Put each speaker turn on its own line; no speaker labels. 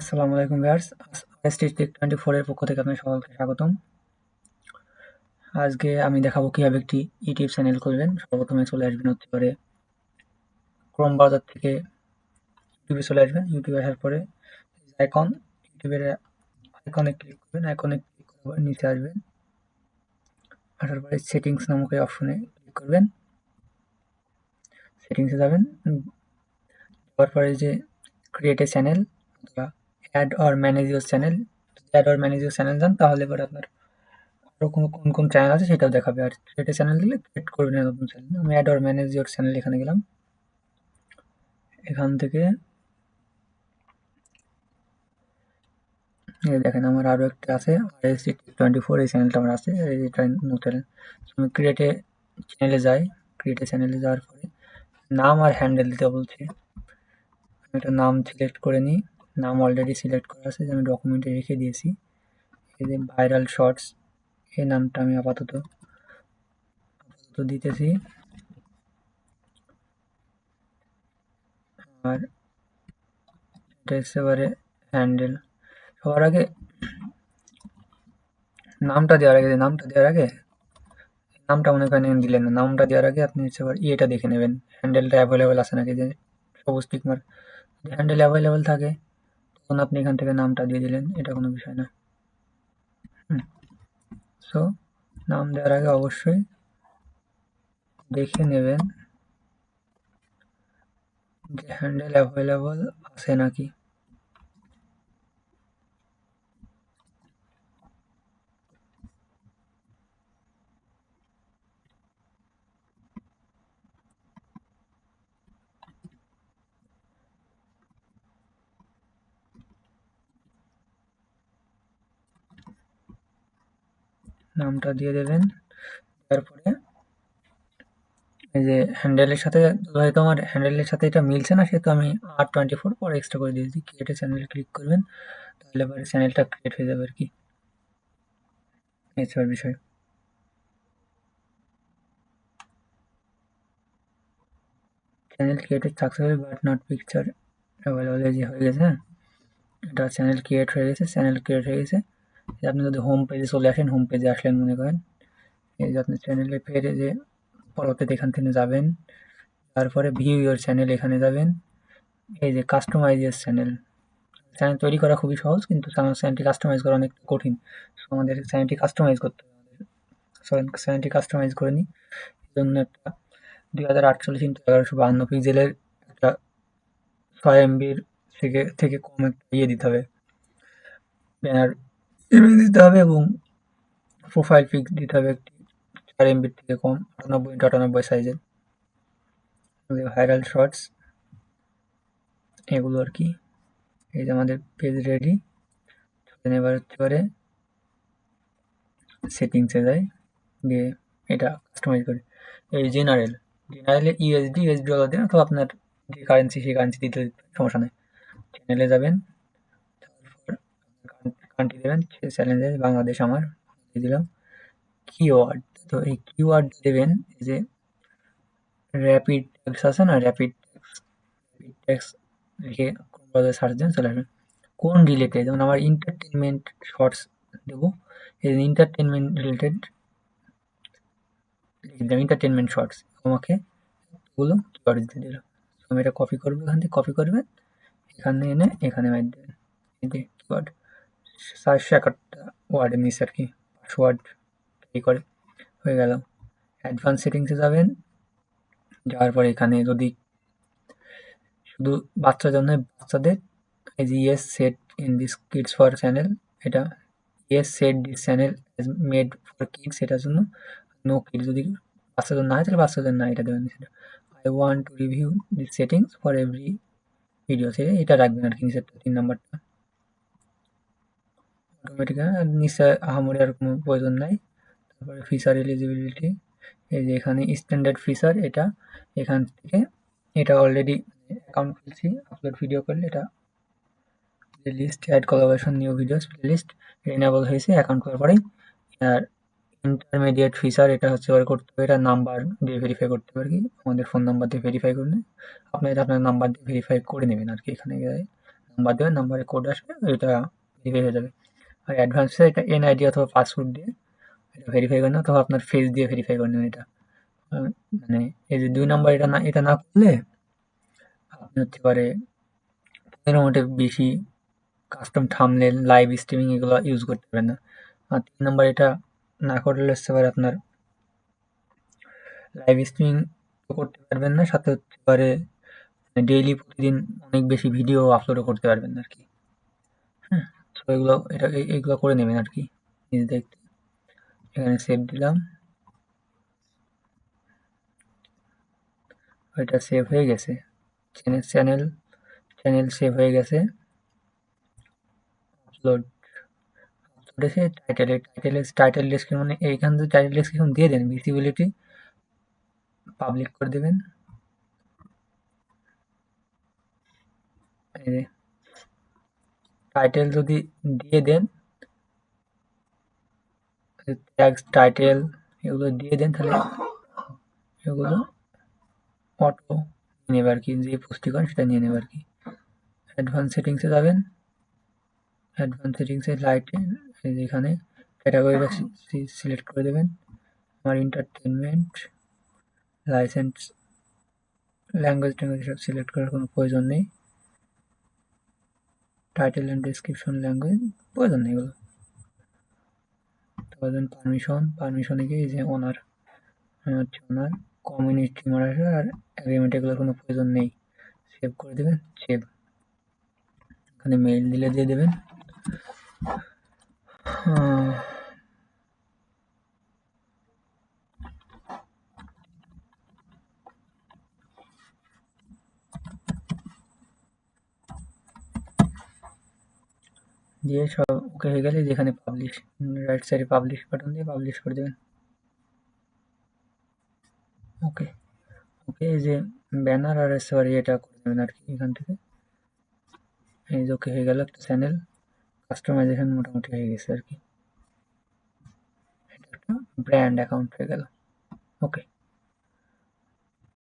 আসসালামু আলাইকুম viewers, street take 24 এর পক্ষ থেকে আপনাদের সকলকে স্বাগতম। আজকে আমি দেখাবো কিভাবে একটি ইউটিউব চ্যানেল করবেন। সর্বপ্রথমে চলে আসবেন হচ্ছে করে ক্রোম ব্রাউজার থেকে ইউটিউবে চলে আসবেন। ইউটিউবে আসার পরে ইউটিউবের আইকনে ক্লিক করবেন। আইকনে ক্লিক করার পরে নিচে আসবেন। আসার পরে সেটিংস নামক এই অপশনে ক্লিক করবেন। সেটিংসে যাবেন, যাওয়ার পরে যে ক্রিয়েট এ চ্যানেল অথবা add or manage your channel, add or manage your channel যান, তাহলে পরে আপনার আরও কোন কোন চ্যানেল আছে সেটাও দেখাবে। আর ক্রিয়েট চ্যানেল দিলে ক্রিয়েট করবেন নতুন চ্যানেল। আমি add or manage your channel এখানে গেলাম। এখান থেকে দেখেন আমার আরও একটা আছে, RST24, এই চ্যানেলটা আমার আছে, এটা নতুন। আমি ক্রিয়েটে চ্যানেলে যাই। ক্রিয়েটে চ্যানেলে যাওয়ার পরে নাম আর হ্যান্ডেল দিতে বলছি। আমি একটা নাম সিলেক্ট করে নিই। নাম অলরেডি সিলেক্ট করা আছে, যে আমি ডকুমেন্টে রেখে দিয়েছি। এই যে ভাইরাল শর্টস, এই নামটা আমি আপাতত দিতেছি। আর এটা একেবারে হ্যান্ডেল। সবার আগে নামটা দেওয়ার আগে নামটা মনে করেন দিলেন না। নামটা দেওয়ার আগে আপনি হচ্ছে আবার ইয়েটা দেখে নেবেন, হ্যান্ডেলটা অ্যাভেলেবেল আছে নাকি। যে সবুজ টিক মার্ক, যদি হ্যান্ডেল অ্যাভেলেবেল থাকে তখন আপনি এখান থেকে নামটা দিয়ে দিলেন, এটা কোনো বিষয় না। সো নাম দেওয়ার আগে অবশ্যই দেখে নেবেন যে হ্যান্ডেল অ্যাভেলেবেল আছে নাকি। নামটা দিয়ে দেবেন। তারপরে এই যে হ্যান্ডেলের সাথে, হয়তো আমার হ্যান্ডেলের সাথে এটা মিলছে না, সেহেতু আমি R24 পরে এক্সট্রা করে দিয়েছি। ক্রিয়েট চ্যানেল ক্লিক করবেন, তাহলে পরে চ্যানেলটা ক্রিয়েট হয়ে যাবে আর কি। এছাড়ার বিষয় channel created successful but not picture available, যে হয়ে গেছে। এটা চ্যানেল ক্রিয়েট হয়ে গেছে। আপনি যদি হোম পেজে চলে আসেন, হোম পেজে আসলেন মনে করেন, এই যে আপনি চ্যানেলে ফেরে যে পরবর্তীতে এখান থেকে যাবেন, তারপরে ভিউ ইউর চ্যানেল এখানে যাবেন। এই যে কাস্টমাইজ ইউর চ্যানেল, চ্যানেল তৈরি করা খুবই সহজ, কিন্তু চ্যানেলটি কাস্টমাইজ করা অনেক কঠিন। আমাদের চ্যানেলটি কাস্টমাইজ করতে হবে। চ্যানেলটি কাস্টমাইজ করে নিই। এই জন্য একটা 2048x1152 পিক্সেলের একটা 6 MB থেকে কম একটা দিতে হবে, ব্যানার ইমেজ দিতে হবে, এবং প্রোফাইল পিক দিতে হবে একটি 4 MB থেকে কম, 98x98 সাইজের। ভাইরাল শর্টস এগুলো আর কি। এই যে আমাদের পেজ রেডি। এবার হচ্ছে পরে সেটিংসে যাই, গিয়ে এটা কাস্টমাইজ করে এই জেনারেলে ইউএসডি ডলার দেন, অথবা আপনার যে কারেন্সি সেই কারেন্সি দিতে সমস্যা নেই। চ্যানেলে যাবেন, তারপর কান্ট্রি দেবেন, চ্যানেলে বাংলাদেশ আমার দিয়ে দিলাম। কিওয়ার্ড, তো এই কিওয়ার্ড দেবেন, এই যে র্যাপিড ট্যাক্স আছে না, র্যাপিড ট্যাক্স লিখে সার্চ দেন, চলে আসবেন। কোন রিলেটেড, যেমন আমার এন্টারটেনমেন্ট শর্টস দেবো, এই এন্টারটেনমেন্ট রিলেটেড লিখে দিলাম, এন্টারটেনমেন্ট শর্টস। আমাকে ওগুলো কিওয়ার্ড দিয়ে দিল। আমি এটা কপি করবো, এখান থেকে কপি করবেন, এখানে এনে এখানে মার দেবেন। এই যে কিওয়ার্ড 751টা ওয়ার্ডের নিচে আর কি, 5 ওয়ার্ড এই করে হয়ে গেল। অ্যাডভান্স সেটিংসে যাবেন, যাওয়ার পরে এখানে যদি শুধু বাচ্চার জন্য, বাচ্চাদের এই যে yes set in this kids for channel, এটা yes set this channel made for kids, এটার জন্য নো কিডস। যদি বাচ্চাদের না হয় তাহলে বাচ্চাদের না, এটা দেবেন। সেটা I want to review this settings for every video, এটা রাখবেন আর কি নিচেরটা, 3 নাম্বারটা। অটোমেটিক, নিচে আহামরি আর কোনো প্রয়োজন নাই। তারপরে ফিচার এলিজিবিলিটি, এই যে এখানে স্ট্যান্ডার্ড ফিচার, এটা এখান থেকে, এটা অলরেডি অ্যাকাউন্ট খুলছি, আপলোড ভিডিও করলে এটা playlist add collaboration new videos playlist enable হয়েছে অ্যাকাউন্ট করার পরেই। আর ইন্টারমিডিয়েট ফিচার, এটা হচ্ছে এবার করতে হবে, এটা নাম্বার দিয়ে ভেরিফাই করতে হবে আর কি। আমাদের ফোন নাম্বার দিয়ে ভেরিফাই করলে আপনার নাম্বার দিয়ে ভেরিফাই করে নেবেন আর কি। এখানে গিয়ে নাম্বার দেবেন, নাম্বারে কোড আসবে, এটা ভেরিফাই হয়ে যাবে। আর অ্যাডভান্সে এটা এনআইডি অথবা পাসওয়ার্ড দিয়ে এটা ভেরিফাই করে নেবেন, অথবা আপনার ফেস দিয়ে ভেরিফাই করে নেবেন এটা। মানে এই যে 2 নাম্বার এটা না করলে আপনি হতে পারে 15 মিনিটের বেশি কাস্টম থাম্বনেল, লাইভ স্ট্রিমিং এগুলো ইউজ করতে পারবেন না। আর 3 নাম্বার এটা না করলে হতে পারে আপনার লাইভ স্ট্রিমিং করতে পারবেন না, সাথে হতে পারে ডেইলি প্রতিদিন অনেক বেশি ভিডিও আপলোডও করতে পারবেন না আরকি। হ্যাঁ? তো এগুলো করে নেবেন আরকি নিজ দায়িত্বে। এখানে সেভ দিলাম। এটা সেভ হয়ে গেছে। চ্যানেল সেভ হয়ে গেছে। আপলোড এসে টাইটেল ডেসক্রিপশন, মানে এইখান থেকে টাইটেল ডেসক্রিপশন দিয়ে দেন, ভিজিবিলিটি পাবলিক করে দেবেন। টাইটেল যদি দিয়ে দেন, ট্যাগস, টাইটেল এগুলো দিয়ে দেন, তাহলে এগুলো অটো নিয়ে নেবে আর কি, যে পোস্টটি করেন সেটা নিয়ে নেবে আর কি। অ্যাডভান্স সেটিংসে যাবেন, অ্যাডভান্স সেটিংসে লাইটে এখানে ক্যাটাগরিটা সিলেক্ট করে দেবেন। আমার এন্টারটেনমেন্ট, লাইসেন্স, ল্যাঙ্গুয়েজ সব সিলেক্ট করার কোনো প্রয়োজন নেই। টাইটেল অ্যান্ড ডেসক্রিপশন ল্যাঙ্গুয়েজ প্রয়োজন নেই এগুলো। পারমিশনে গিয়ে এই যে ওনার ওনার কমিউনিটি মডারেটর আর অ্যাগ্রিমেন্ট এগুলোর কোনো প্রয়োজন নেই। সেভ করে দেবেন, সেভ। এখানে মেইল দিলে দিয়ে দেবেন। দিয়ে সব ওকে হয়ে গেলে যেখানে পাবলিশ, রাইট সাইডে পাবলিশ বাটন দিয়ে পাবলিশ করে দেবেন। ওকে এই যে ব্যানার আর সরি এটা করে দেবেন আর কি এখান থেকে। এই যে ওকে হয়ে গেল, একটা চ্যানেল কাস্টমাইজেশন মোটামুটি হয়ে গেছে আর কি। এটা একটা ব্র্যান্ড অ্যাকাউন্ট হয়ে গেল। ওকে।